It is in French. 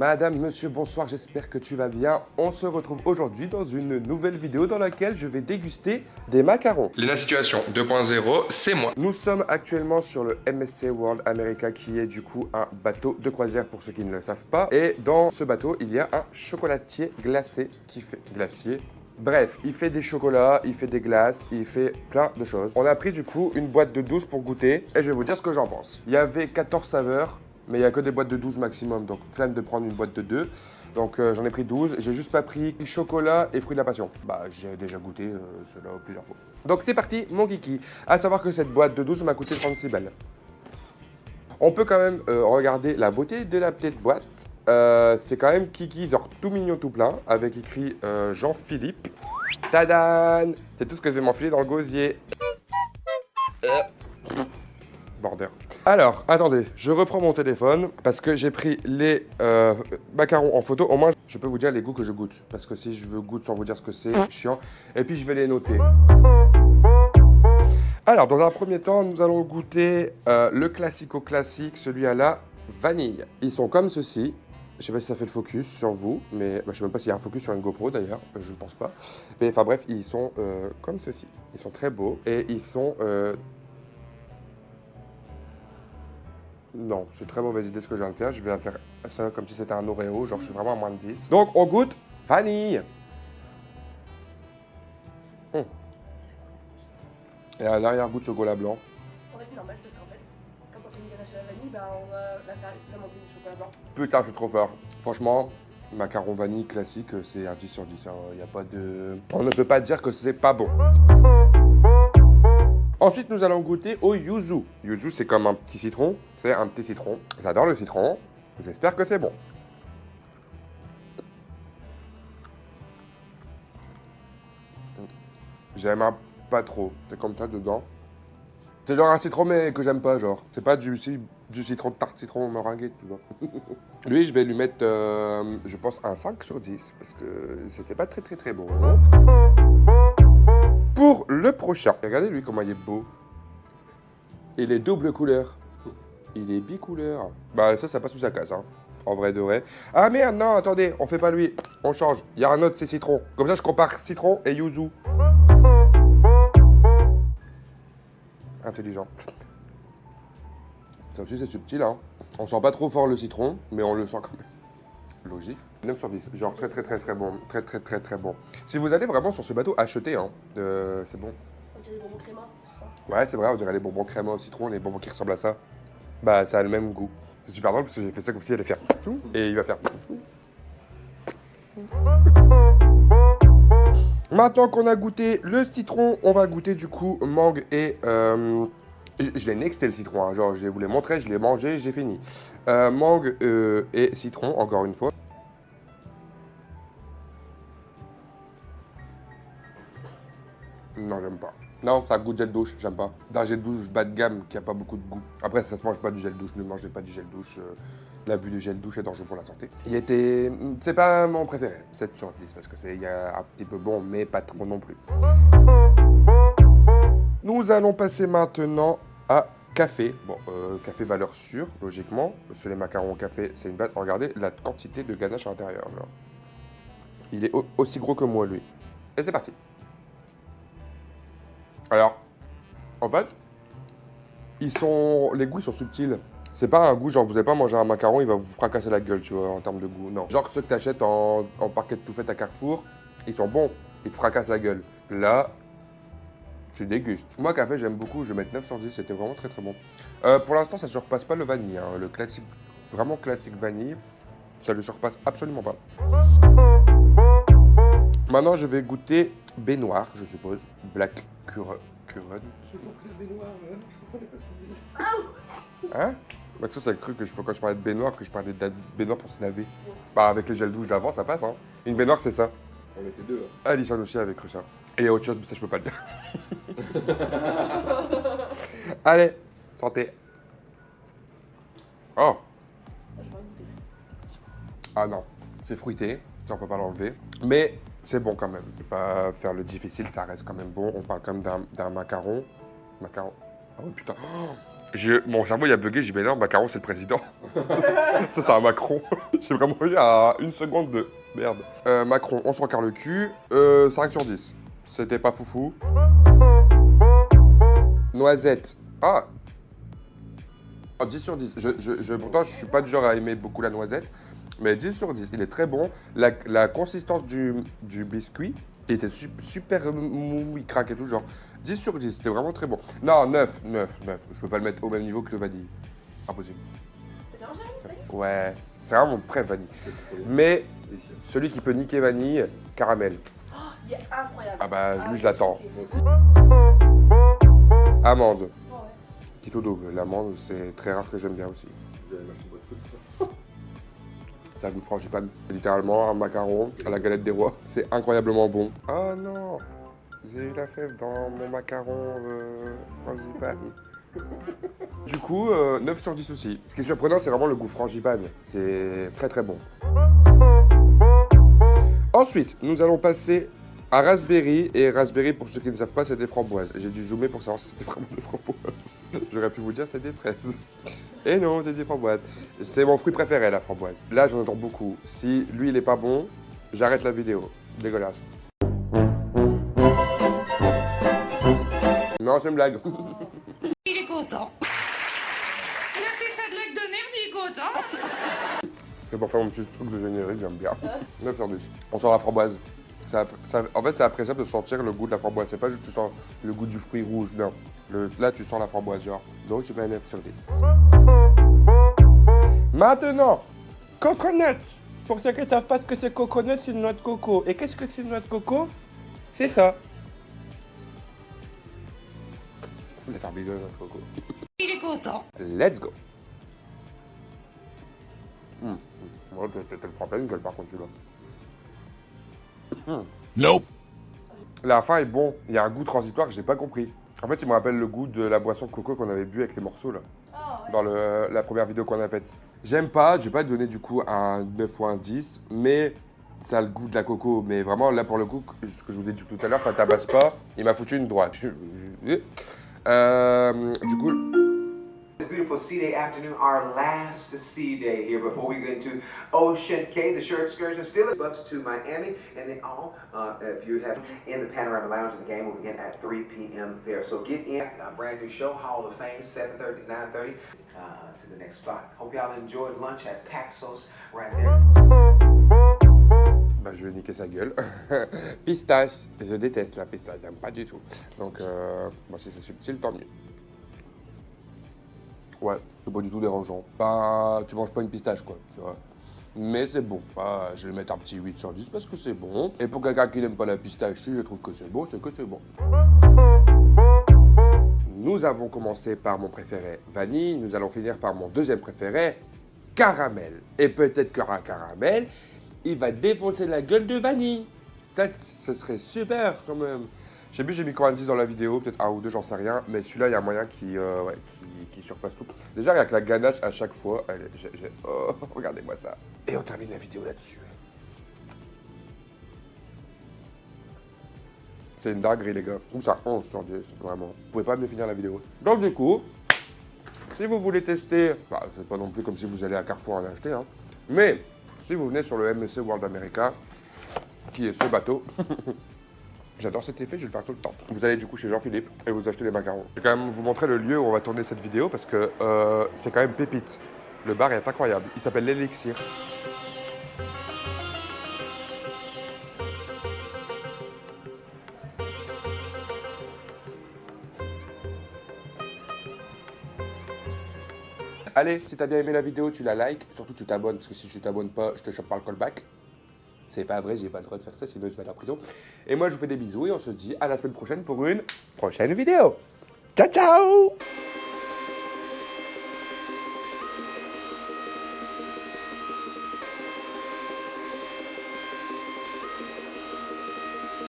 Madame, monsieur, bonsoir, j'espère que tu vas bien. On se retrouve aujourd'hui dans une nouvelle vidéo dans laquelle je vais déguster des macarons. Lina Situation 2.0, c'est moi. Nous sommes actuellement sur le MSC World America qui est du coup un bateau de croisière pour ceux qui ne le savent pas. Et dans ce bateau, il y a un chocolatier glacé qui fait... Glacier. Bref, il fait des chocolats, il fait des glaces, il fait plein de choses. On a pris du coup une boîte de 12 pour goûter et je vais vous dire ce que j'en pense. Il y avait 14 saveurs. Mais il n'y a que des boîtes de 12 maximum, donc flemme de prendre une boîte de 2. Donc j'en ai pris 12, j'ai juste pas pris chocolat et fruits de la passion. Bah j'ai déjà goûté cela plusieurs fois. Donc c'est parti, mon kiki. À savoir que cette boîte de 12 m'a coûté 36 balles. On peut quand même regarder la beauté de la petite boîte. C'est quand même kiki, genre tout mignon, tout plein, avec écrit Jean-Philippe. Tadam! C'est tout ce que je vais m'enfiler dans le gosier. Border. Alors, attendez, je reprends mon téléphone parce que j'ai pris les macarons en photo. Au moins, je peux vous dire les goûts que je goûte. Parce que si je veux goûter sans vous dire ce que c'est chiant. Et puis, je vais les noter. Alors, dans un premier temps, nous allons goûter le classico-classique, celui à la vanille. Ils sont comme ceci. Je sais pas si ça fait le focus sur vous, mais je sais même pas s'il y a un focus sur une GoPro d'ailleurs, je ne pense pas. Mais enfin bref, ils sont comme ceci. Ils sont très beaux et ils sont... Non, c'est une très mauvaise idée ce que je viens de faire. Je vais faire ça comme si c'était un Oreo, genre je suis vraiment à moins de 10. Donc on goûte vanille. Et un arrière-goût de chocolat blanc. En fait, c'est normal parce qu'en fait, quand on fait une ganache à la vanille, bah, on va la faire implémenter du chocolat blanc. Putain, je suis trop fort. Franchement, macaron vanille classique, c'est un 10 sur 10. Il y a pas de... On ne peut pas dire que c'est pas bon. Ensuite, nous allons goûter au yuzu. Yuzu, c'est comme un petit citron. C'est un petit citron. J'adore le citron. J'espère que c'est bon. J'aime pas trop. C'est comme ça dedans. C'est genre un citron, mais que j'aime pas, genre. C'est pas du citron de tarte citron meringué, tu vois. Lui, je vais lui mettre, je pense, un 5 sur 10. Parce que c'était pas très bon. Pour le prochain, regardez lui comment il est beau. Il est double couleur. Il est bicouleur. Bah ça passe sous sa casse, hein. En vrai de vrai. Ah merde, non, attendez, on fait pas lui. On change. Il y a un autre, c'est citron. Comme ça, je compare citron et yuzu. Intelligent. Ça aussi, c'est subtil, hein. On sent pas trop fort le citron, mais on le sent quand même. Logique. 9 sur 10. Genre très bon. Très bon. Si vous allez vraiment sur ce bateau, achetez, hein. C'est bon. On dirait des bonbons créma, c'est ça? Ouais, c'est vrai, on dirait les bonbons créma au citron, les bonbons qui ressemblent à ça. Bah, ça a le même goût. C'est super drôle parce que j'ai fait ça comme si elle allait faire tout et il va faire tout. Maintenant qu'on a goûté le citron, on va goûter du coup mangue et... je l'ai nexté le citron, hein, genre je vous l'ai montré, je l'ai mangé, j'ai fini. Mangue et citron, encore une fois. Non, j'aime pas. Non, ça goûte gel douche, j'aime pas. D'un gel douche bas de gamme qui a pas beaucoup de goût. Après, ça se mange pas du gel douche, ne mangez pas du gel douche. L'abus du gel douche est dangereux pour la santé. Il était... C'est pas mon préféré, 7 sur 10, parce que il y a un petit peu bon, mais pas trop non plus. Nous allons passer maintenant à café. Bon, café valeur sûre, logiquement. Sur les macarons au café, c'est une base. Regardez la quantité de ganache à l'intérieur, genre. Il est aussi gros que moi, lui. Et c'est parti. Alors, en fait, les goûts sont subtils. C'est pas un goût, genre vous n'allez pas manger un macaron, il va vous fracasser la gueule, tu vois, en termes de goût. Non. Genre ceux que t'achètes en paquet de tout fait à Carrefour, ils sont bons, ils te fracassent la gueule. Là, tu dégustes. Moi, café, j'aime beaucoup, je vais mettre 9 sur 10, c'était vraiment très bon. Pour l'instant, ça surpasse pas le vanille, hein. Le classique, vraiment classique vanille, ça le surpasse absolument pas. Maintenant, je vais goûter baignoire, je suppose. Black Currant. J'ai compris le baignoire, je comprenais pas ce que tu disais. Hein? Maxence a cru que quand je parlais de baignoire, que je parlais de baignoire pour se laver. Bah, avec les gels douche d'avant, ça passe, hein. Une baignoire, c'est ça. On était deux. Hein. Alicia aussi avait cru ça. Et il y a autre chose, mais ça, je peux pas le dire. Allez, santé. Oh. Ah non, c'est fruité, ça on peut pas l'enlever. Mais c'est bon quand même. Je vais pas faire le difficile, ça reste quand même bon. On parle quand même d'un macaron. Macaron. Ah ouais, putain. Oh, Mon cerveau il a bugué, j'ai dit mais non, Macaron c'est le président. Ça c'est un Macron. J'ai vraiment eu à une seconde de merde. Macron, on s'en carre le cul. 5 sur 10. C'était pas foufou. Noisette. Ah, 10 sur 10. Pourtant, je suis pas du genre à aimer beaucoup la noisette. Mais 10 sur 10. Il est très bon. La consistance du biscuit, il était super mou, il craque et tout. Genre 10 sur 10. C'était vraiment très bon. Non, 9. Je peux pas le mettre au même niveau que le vanille. Impossible. T'as déjà mangé la vanille? Ouais. C'est vraiment mon préf vanille. Mais celui qui peut niquer vanille, caramel. Oh, il est incroyable. Ah bah, lui, je l'attends. Ok. Amande. Oh, ouais. Tito double. L'amande, c'est très rare que j'aime bien aussi. Ça a goût de frangipane. Littéralement un macaron à la galette des rois. C'est incroyablement bon. Oh non, j'ai eu la fève dans mon macaron frangipane. Du coup, 9 sur 10 aussi. Ce qui est surprenant, c'est vraiment le goût frangipane. C'est très très bon. Ensuite, nous allons passer à raspberry. Et raspberry, pour ceux qui ne savent pas, c'est des framboises. J'ai dû zoomer pour savoir si c'était vraiment des framboises. J'aurais pu vous dire c'est des fraises. Et non, c'est des framboises. C'est mon fruit préféré, la framboise. Là, j'en entends beaucoup. Si lui, il est pas bon, j'arrête la vidéo. Dégueulasse. Non, c'est une blague. Il est content. Il a fait ça de l'acte de merde, il est content. C'est pour faire mon petit truc de générique, j'aime bien. 9 sur 10. On sent la framboise. En fait, c'est appréciable de sentir le goût de la framboise. C'est pas juste tu sens le goût du fruit rouge, non. Là, tu sens la framboise, genre. Donc, je mets un 9 sur 10. Maintenant, coconut. Pour ceux qui ne savent pas ce que c'est coconut, c'est une noix de coco. Et qu'est-ce que c'est une noix de coco? C'est ça. Vous êtes embêteux, noix de coco. Il est content. Let's go. Moi, t'as le prends plein une gueule, par contre, celui-là. Nope. La fin est bon. Il y a un goût transitoire que j'ai pas compris. En fait, il me rappelle le goût de la boisson de coco qu'on avait bu avec les morceaux, là. Oh, ouais. Dans la première vidéo qu'on a faite. J'aime pas, je vais pas te donner du coup un 9 ou un 10, mais ça a le goût de la coco. Mais vraiment, là pour le coup, ce que je vous ai dit tout à l'heure, ça tabasse pas. Il m'a foutu une droite. Du coup, This beautiful sea day afternoon, our last sea day here before we get into Ocean Cay, the shore excursion. Still bucks to Miami, and then all, if you have in the Panorama Lounge, the game will begin at 3 p.m. there. So get in a brand new show, Hall of Fame, 7:30, 9:30, to the next spot. Hope y'all enjoyed lunch at Paxos right there. bah, je vais niquer sa gueule. Pistache, je déteste la pistache, j'aime pas du tout. Donc, bon, si c'est subtil, tant mieux. Ouais, c'est pas du tout dérangeant. Bah, tu manges pas une pistache, quoi, tu vois. Mais c'est bon. Bah, je vais mettre un petit 8 sur 10 parce que c'est bon. Et pour quelqu'un qui n'aime pas la pistache, si je trouve que c'est bon, c'est que c'est bon. Nous avons commencé par mon préféré, vanille. Nous allons finir par mon deuxième préféré, caramel. Et peut-être qu'un caramel, il va défoncer la gueule de vanille. Ça, ce serait super, quand même. Je sais plus, j'ai mis combien de 10 dans la vidéo, peut-être un ou deux, j'en sais rien. Mais celui-là, il y a un moyen qui surpasse tout. Déjà, avec la ganache à chaque fois. Allez, oh, regardez-moi ça. Et on termine la vidéo là-dessus. C'est une dinguerie, les gars. Je trouve ça 11 sur 10, vraiment. Vous pouvez pas mieux finir la vidéo. Donc, du coup, si vous voulez tester, bah, c'est pas non plus comme si vous allez à Carrefour en acheter, hein. Mais, si vous venez sur le MSC World America, qui est ce bateau, j'adore cet effet, je vais le faire tout le temps. Vous allez du coup chez Jean-Philippe et vous achetez les macarons. Je vais quand même vous montrer le lieu où on va tourner cette vidéo parce que c'est quand même pépite. Le bar est incroyable. Il s'appelle l'Elixir. Allez, si t'as bien aimé la vidéo, tu la likes. Surtout, tu t'abonnes parce que si tu t'abonnes pas, je te chope par le callback. C'est pas vrai, j'ai pas le droit de faire ça, sinon je vais à la prison. Et moi, je vous fais des bisous et on se dit à la semaine prochaine pour une prochaine vidéo. Ciao, ciao!